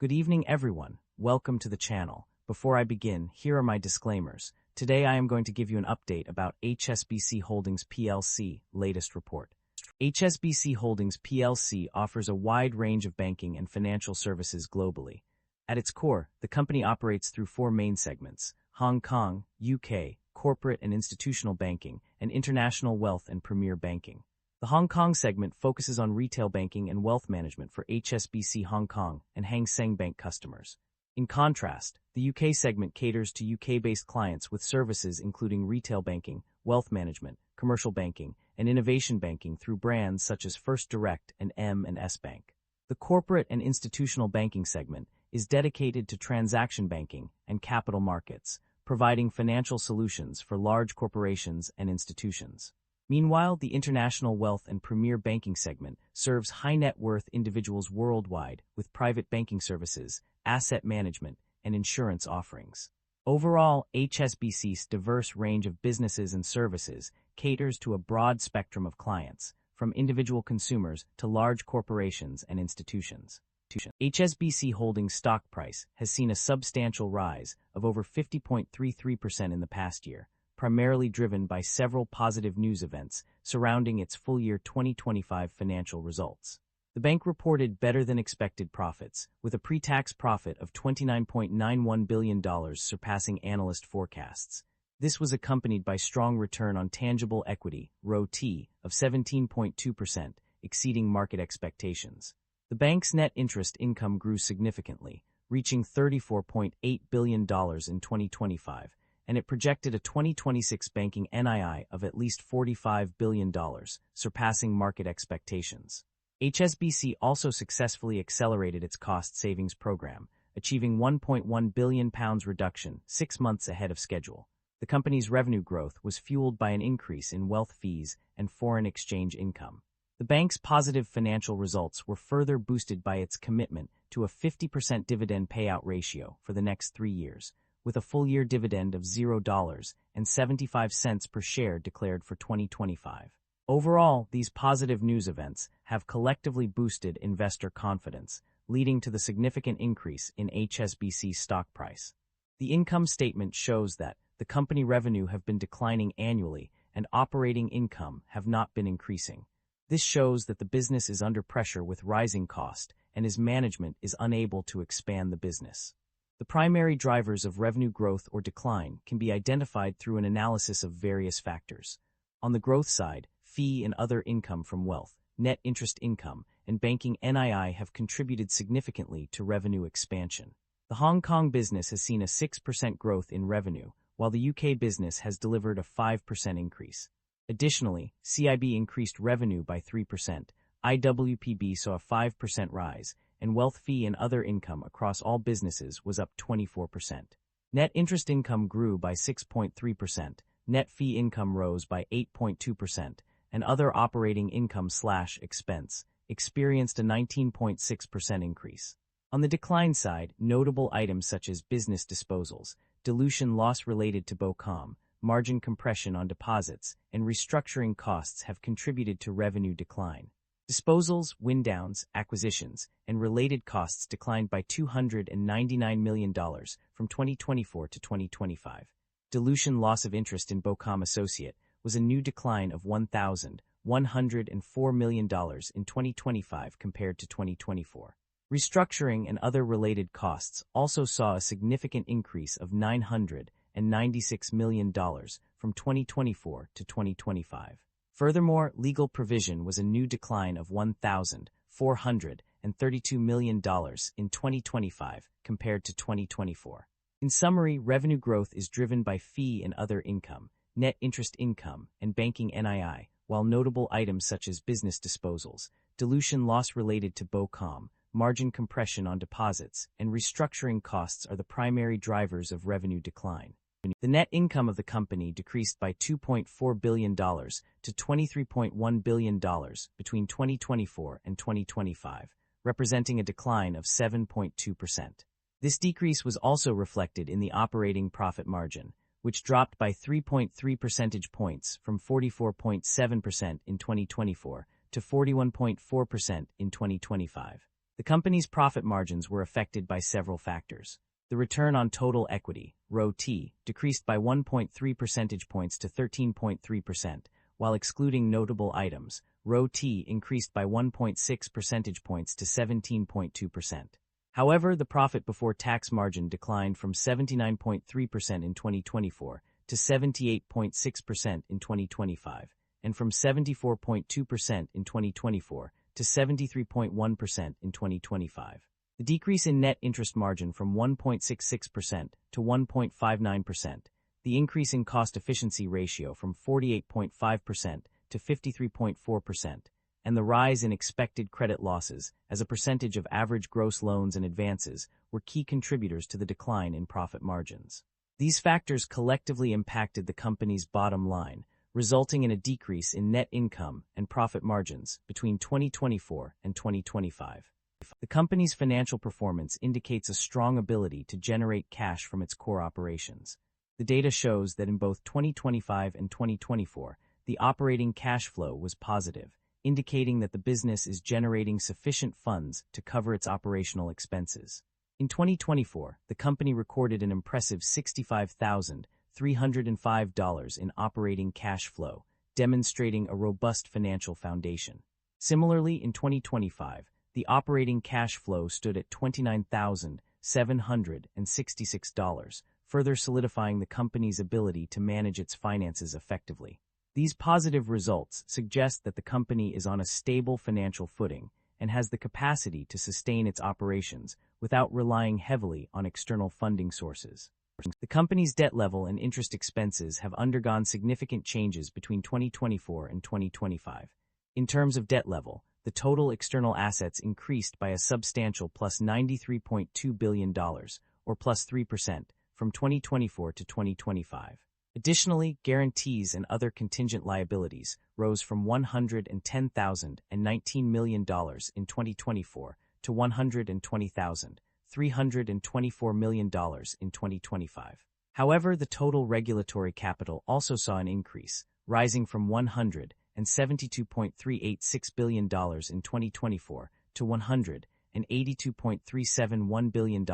Good evening, everyone. Welcome to the channel. Before I begin, here are my disclaimers. Today I am going to give you an update about Hsbc Holdings Plc latest report. Hsbc Holdings Plc offers a wide range of banking and financial services globally. At its core, the company operates through four main segments: Hong Kong, UK, corporate and institutional banking, and international wealth and premier banking. The Hong Kong segment focuses on retail banking and wealth management for HSBC Hong Kong and Hang Seng Bank customers. In contrast, the UK segment caters to UK-based clients with services including retail banking, wealth management, commercial banking, and innovation banking through brands such as First Direct and M&S Bank. The corporate and institutional banking segment is dedicated to transaction banking and capital markets, providing financial solutions for large corporations and institutions. Meanwhile, the international wealth and premier banking segment serves high-net-worth individuals worldwide with private banking services, asset management, and insurance offerings. Overall, HSBC's diverse range of businesses and services caters to a broad spectrum of clients, from individual consumers to large corporations and institutions. HSBC Holdings stock price has seen a substantial rise of over 50.33% in the past year, primarily driven by several positive news events surrounding its full-year 2025 financial results. The bank reported better-than-expected profits, with a pre-tax profit of $29.91 billion surpassing analyst forecasts. This was accompanied by strong return on tangible equity, ROTE, of 17.2%, exceeding market expectations. The bank's net interest income grew significantly, reaching $34.8 billion in 2025, and it projected a 2026 banking NII of at least $45 billion, surpassing market expectations. HSBC also successfully accelerated its cost savings program, achieving £1.1 billion reduction 6 months ahead of schedule. The company's revenue growth was fueled by an increase in wealth fees and foreign exchange income. The bank's positive financial results were further boosted by its commitment to a 50% dividend payout ratio for the next 3 years, with a full-year dividend of $0.75 per share declared for 2025. Overall, these positive news events have collectively boosted investor confidence, leading to the significant increase in HSBC's stock price. The income statement shows that the company revenue have been declining annually and operating income have not been increasing. This shows that the business is under pressure with rising cost and its management is unable to expand the business. The primary drivers of revenue growth or decline can be identified through an analysis of various factors. On the growth side, fee and other income from wealth, net interest income, and banking NII have contributed significantly to revenue expansion. The Hong Kong business has seen a 6% growth in revenue, while the UK business has delivered a 5% increase. Additionally, CIB increased revenue by 3%, IWPB saw a 5% rise, and wealth fee and other income across all businesses was up 24%. Net interest income grew by 6.3%, net fee income rose by 8.2%, and other operating income/expense experienced a 19.6% increase. On the decline side, notable items such as business disposals, dilution loss related to BOCOM, margin compression on deposits, and restructuring costs have contributed to revenue decline. Disposals, wind-downs, acquisitions, and related costs declined by $299 million from 2024 to 2025. Dilution loss of interest in BOCOM Associate was a new decline of $1,104 million in 2025 compared to 2024. Restructuring and other related costs also saw a significant increase of $996 million from 2024 to 2025. Furthermore, legal provision was a new decline of $1,432 million in 2025 compared to 2024. In summary, revenue growth is driven by fee and other income, net interest income, and banking NII, while notable items such as business disposals, dilution loss related to BOCOM, margin compression on deposits, and restructuring costs are the primary drivers of revenue decline. The net income of the company decreased by $2.4 billion to $23.1 billion between 2024 and 2025, representing a decline of 7.2%. This decrease was also reflected in the operating profit margin, which dropped by 3.3 percentage points from 44.7% in 2024 to 41.4% in 2025. The The company's profit margins were affected by several factors. The return on total equity, ROTE, decreased by 1.3 percentage points to 13.3%, while excluding notable items, ROTE increased by 1.6 percentage points to 17.2%. However, the profit before tax margin declined from 79.3% in 2024 to 78.6% in 2025, and from 74.2% in 2024 to 73.1% in 2025. The decrease in net interest margin from 1.66% to 1.59%, the increase in cost efficiency ratio from 48.5% to 53.4%, and the rise in expected credit losses as a percentage of average gross loans and advances were key contributors to the decline in profit margins. These factors collectively impacted the company's bottom line, resulting in a decrease in net income and profit margins between 2024 and 2025. The company's financial performance indicates a strong ability to generate cash from its core operations. The data shows that in both 2025 and 2024, the operating cash flow was positive, indicating that the business is generating sufficient funds to cover its operational expenses. In 2024, the company recorded an impressive $65,305 in operating cash flow, demonstrating a robust financial foundation. Similarly, in 2025, the operating cash flow stood at $29,766, further solidifying the company's ability to manage its finances effectively. These positive results suggest that the company is on a stable financial footing and has the capacity to sustain its operations without relying heavily on external funding sources. The company's debt level and interest expenses have undergone significant changes between 2024 and 2025. In terms of debt level, the total external assets increased by a substantial plus $93.2 billion, or plus 3%, from 2024 to 2025. Additionally, guarantees and other contingent liabilities rose from $110,019 million in 2024 to $120,324 million in 2025. However, the total regulatory capital also saw an increase, rising from $172.386 billion in 2024 to $182.371 billion in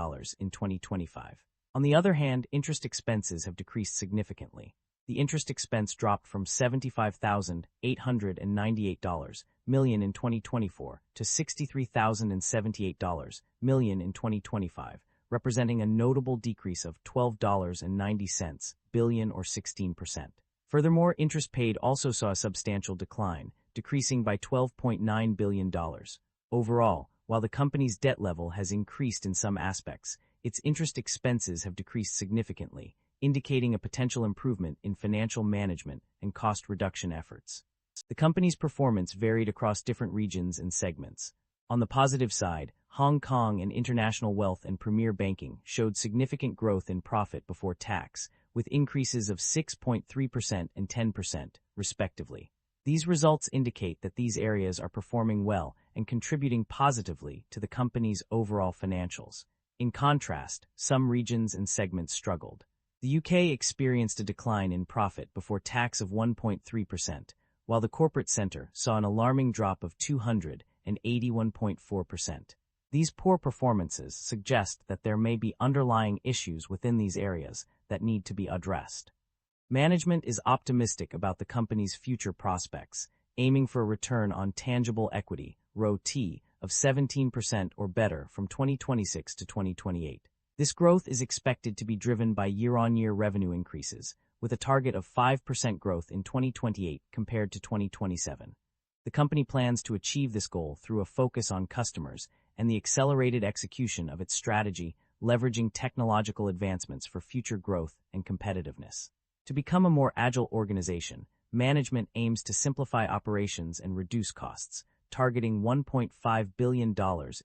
2025. On the other hand, interest expenses have decreased significantly. The interest expense dropped from $75,898 million in 2024 to $63,078 million in 2025, representing a notable decrease of $12.90 billion or 16%. Furthermore, interest paid also saw a substantial decline, decreasing by $12.9 billion. Overall, while the company's debt level has increased in some aspects, its interest expenses have decreased significantly, indicating a potential improvement in financial management and cost reduction efforts. The company's performance varied across different regions and segments. On the positive side, Hong Kong and International Wealth and Premier Banking showed significant growth in profit before tax, with increases of 6.3% and 10%, respectively. These results indicate that these areas are performing well and contributing positively to the company's overall financials. In contrast, some regions and segments struggled. The UK experienced a decline in profit before tax of 1.3%, while the corporate center saw an alarming drop of 281.4%. These poor performances suggest that there may be underlying issues within these areas that need to be addressed. Management is optimistic about the company's future prospects, aiming for a return on tangible equity, ROTE, of 17% or better from 2026 to 2028. This growth is expected to be driven by year-on-year revenue increases, with a target of 5% growth in 2028 compared to 2027. The company plans to achieve this goal through a focus on customers and the accelerated execution of its strategy, leveraging technological advancements for future growth and competitiveness. To become a more agile organization, management aims to simplify operations and reduce costs, targeting $1.5 billion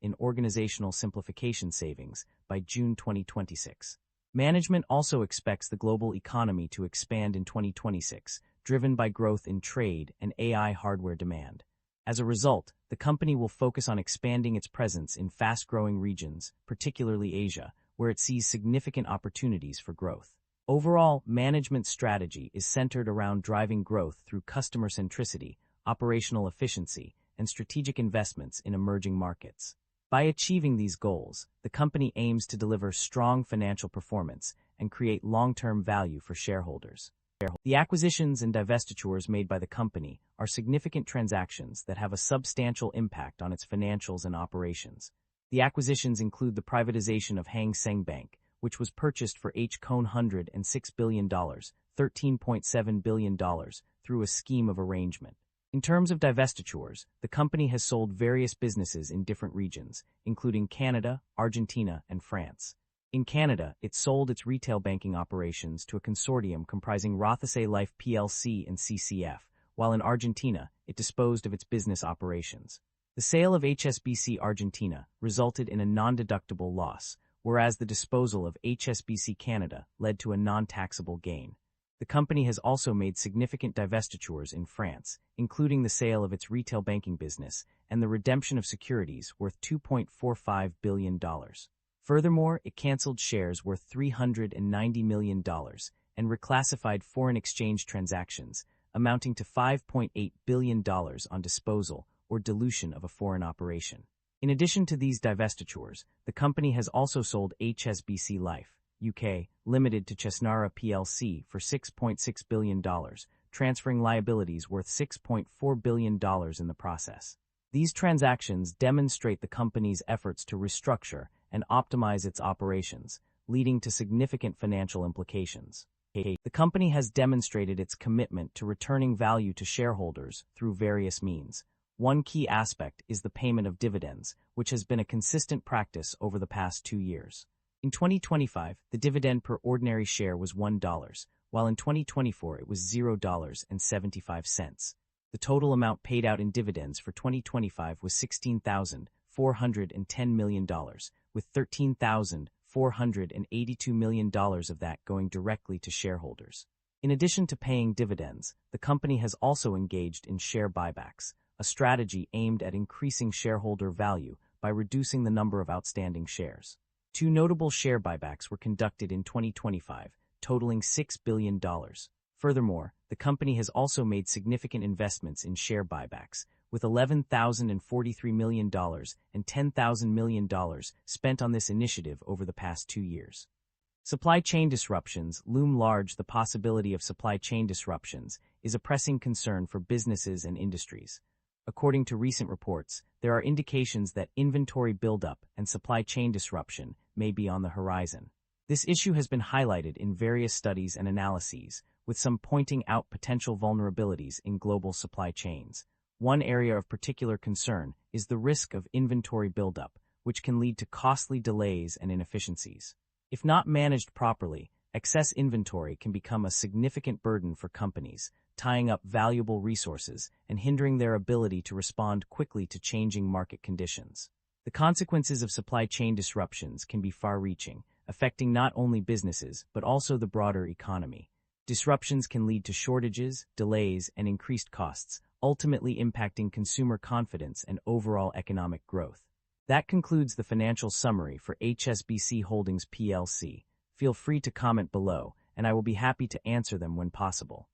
in organizational simplification savings by June 2026. Management also expects the global economy to expand in 2026, driven by growth in trade and AI hardware demand. As a result, the company will focus on expanding its presence in fast-growing regions, particularly Asia, where it sees significant opportunities for growth. Overall, management strategy is centered around driving growth through customer centricity, operational efficiency, and strategic investments in emerging markets. By achieving these goals, the company aims to deliver strong financial performance and create long-term value for shareholders. The acquisitions and divestitures made by the company are significant transactions that have a substantial impact on its financials and operations. The acquisitions include the privatization of Hang Seng Bank, which was purchased for $106 billion, $13.7 billion, through a scheme of arrangement. In terms of divestitures, the company has sold various businesses in different regions, including Canada, Argentina, and France. In Canada, it sold its retail banking operations to a consortium comprising Hsbc Life plc and CCF, while in Argentina, it disposed of its business operations. The sale of HSBC Argentina resulted in a non-deductible loss, whereas the disposal of HSBC Canada led to a non-taxable gain. The company has also made significant divestitures in France, including the sale of its retail banking business and the redemption of securities worth $2.45 billion. Furthermore, it canceled shares worth $390 million and reclassified foreign exchange transactions amounting to $5.8 billion on disposal or dilution of a foreign operation. In addition to these divestitures, the company has also sold HSBC Life, UK, Limited to Chesnara plc for $6.6 billion, transferring liabilities worth $6.4 billion in the process. These transactions demonstrate the company's efforts to restructure and optimize its operations, leading to significant financial implications. The company has demonstrated its commitment to returning value to shareholders through various means. One key aspect is the payment of dividends, which has been a consistent practice over the past 2 years. In 2025, the dividend per ordinary share was $1, while in 2024 it was $0.75. The total amount paid out in dividends for 2025 was $16,410 million, with $13,482 million of that going directly to shareholders. In addition to paying dividends, the company has also engaged in share buybacks, a strategy aimed at increasing shareholder value by reducing the number of outstanding shares. 2 notable share buybacks were conducted in 2025, totaling $6 billion. Furthermore, the company has also made significant investments in share buybacks, with $11,043 million and $10,000 million spent on this initiative over the past 2 years. Supply chain disruptions loom large. The possibility of supply chain disruptions is a pressing concern for businesses and industries. According to recent reports, there are indications that inventory buildup and supply chain disruption may be on the horizon. This issue has been highlighted in various studies and analyses, with some pointing out potential vulnerabilities in global supply chains. One area of particular concern is the risk of inventory buildup, which can lead to costly delays and inefficiencies. If not managed properly, excess inventory can become a significant burden for companies, tying up valuable resources and hindering their ability to respond quickly to changing market conditions. The consequences of supply chain disruptions can be far-reaching, affecting not only businesses but also the broader economy. Disruptions can lead to shortages, delays, and increased costs, ultimately impacting consumer confidence and overall economic growth. That concludes the financial summary for Hsbc Holdings Plc. Feel free to comment below, and I will be happy to answer them when possible.